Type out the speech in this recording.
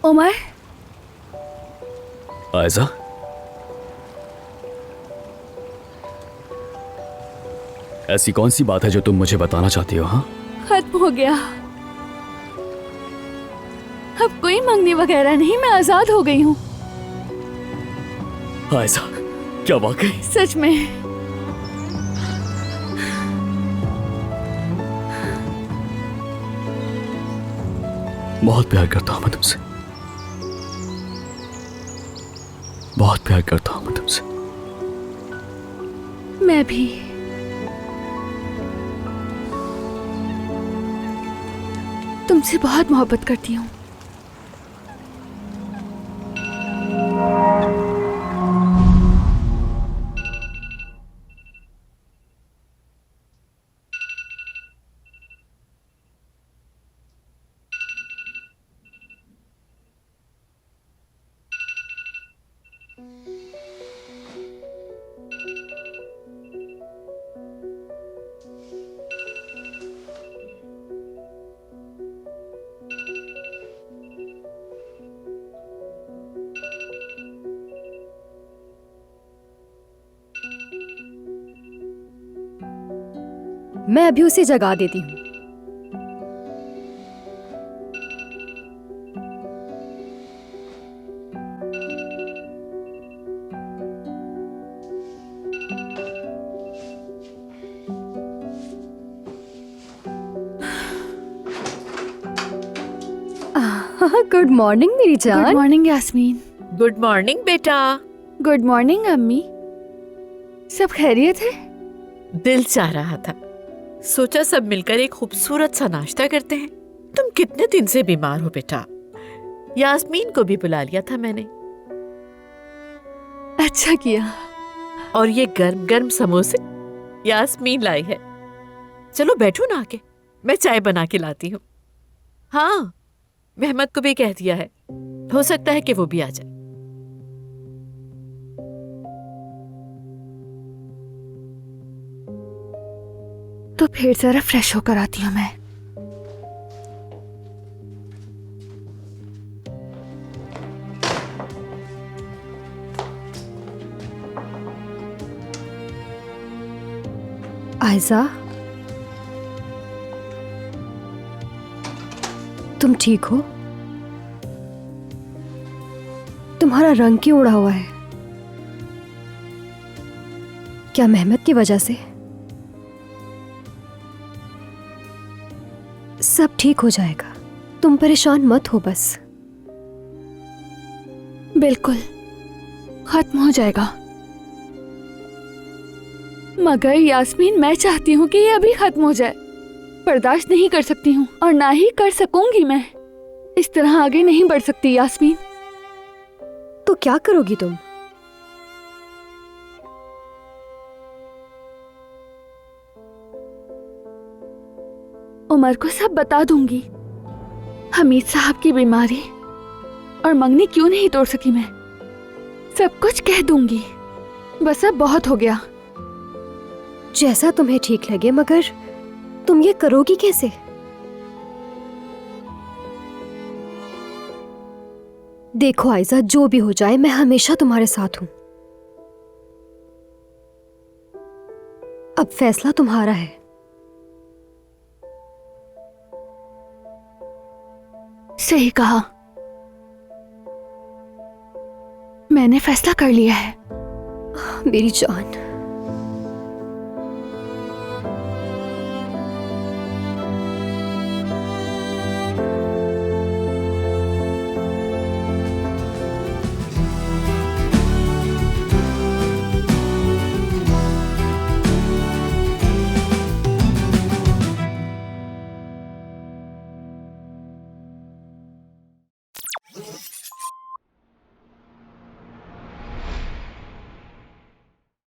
उमर, आयजा, ऐसी कौन सी बात है जो तुम मुझे बताना चाहती हो? हाँ, खत्म हो गया। अब कोई मंगनी वगैरह नहीं, मैं आजाद हो गई हूँ। आयजा, क्या वाकई? सच में। बहुत प्यार करता हूँ मैं तुमसे, बहुत प्यार करता हूँ मैं तुमसे। मैं भी। तुमसे बहुत मोहब्बत करती हूँ। मैं अभी उसे जगा देती हूँ। गुड मॉर्निंग मेरी जान। Good morning Yasmin. Good morning बेटा। गुड मॉर्निंग अम्मी। सब खैरियत है? दिल चाह रहा था, सोचा सब मिलकर एक खूबसूरत सा नाश्ता करते हैं। तुम कितने दिन से बीमार हो बेटा, यास्मीन को भी बुला लिया था मैंने। अच्छा किया। और ये गर्म गर्म समोसे यास्मीन लाई है। चलो बैठो ना आके, मैं चाय बना के लाती हूँ। हाँ, मेहमद को भी कह दिया है, हो सकता है कि वो भी आ जाए। तो फिर जरा फ्रेश होकर आती हूँ मैं। आयजा, तुम ठीक हो? तुम्हारा रंग क्यों उड़ा हुआ है? क्या मेहमद की वजह से? सब ठीक हो जाएगा, तुम परेशान मत हो बस। बिल्कुल खत्म हो जाएगा। मगर यास्मीन, मैं चाहती हूँ कि ये अभी खत्म हो जाए। बर्दाश्त नहीं कर सकती हूँ और ना ही कर सकूंगी। मैं इस तरह आगे नहीं बढ़ सकती यास्मीन। तो क्या करोगी तुम? उमर को सब बता दूंगी, हमीद साहब की बीमारी और मंगनी क्यों नहीं तोड़ सकी मैं। सब कुछ कह दूंगी। बस अब बहुत हो गया। जैसा तुम्हें ठीक लगे, मगर तुम ये करोगी कैसे? देखो आयजा, जो भी हो जाए मैं हमेशा तुम्हारे साथ हूं। अब फैसला तुम्हारा है। सही कहा, मैंने फैसला कर लिया है। मेरी जान।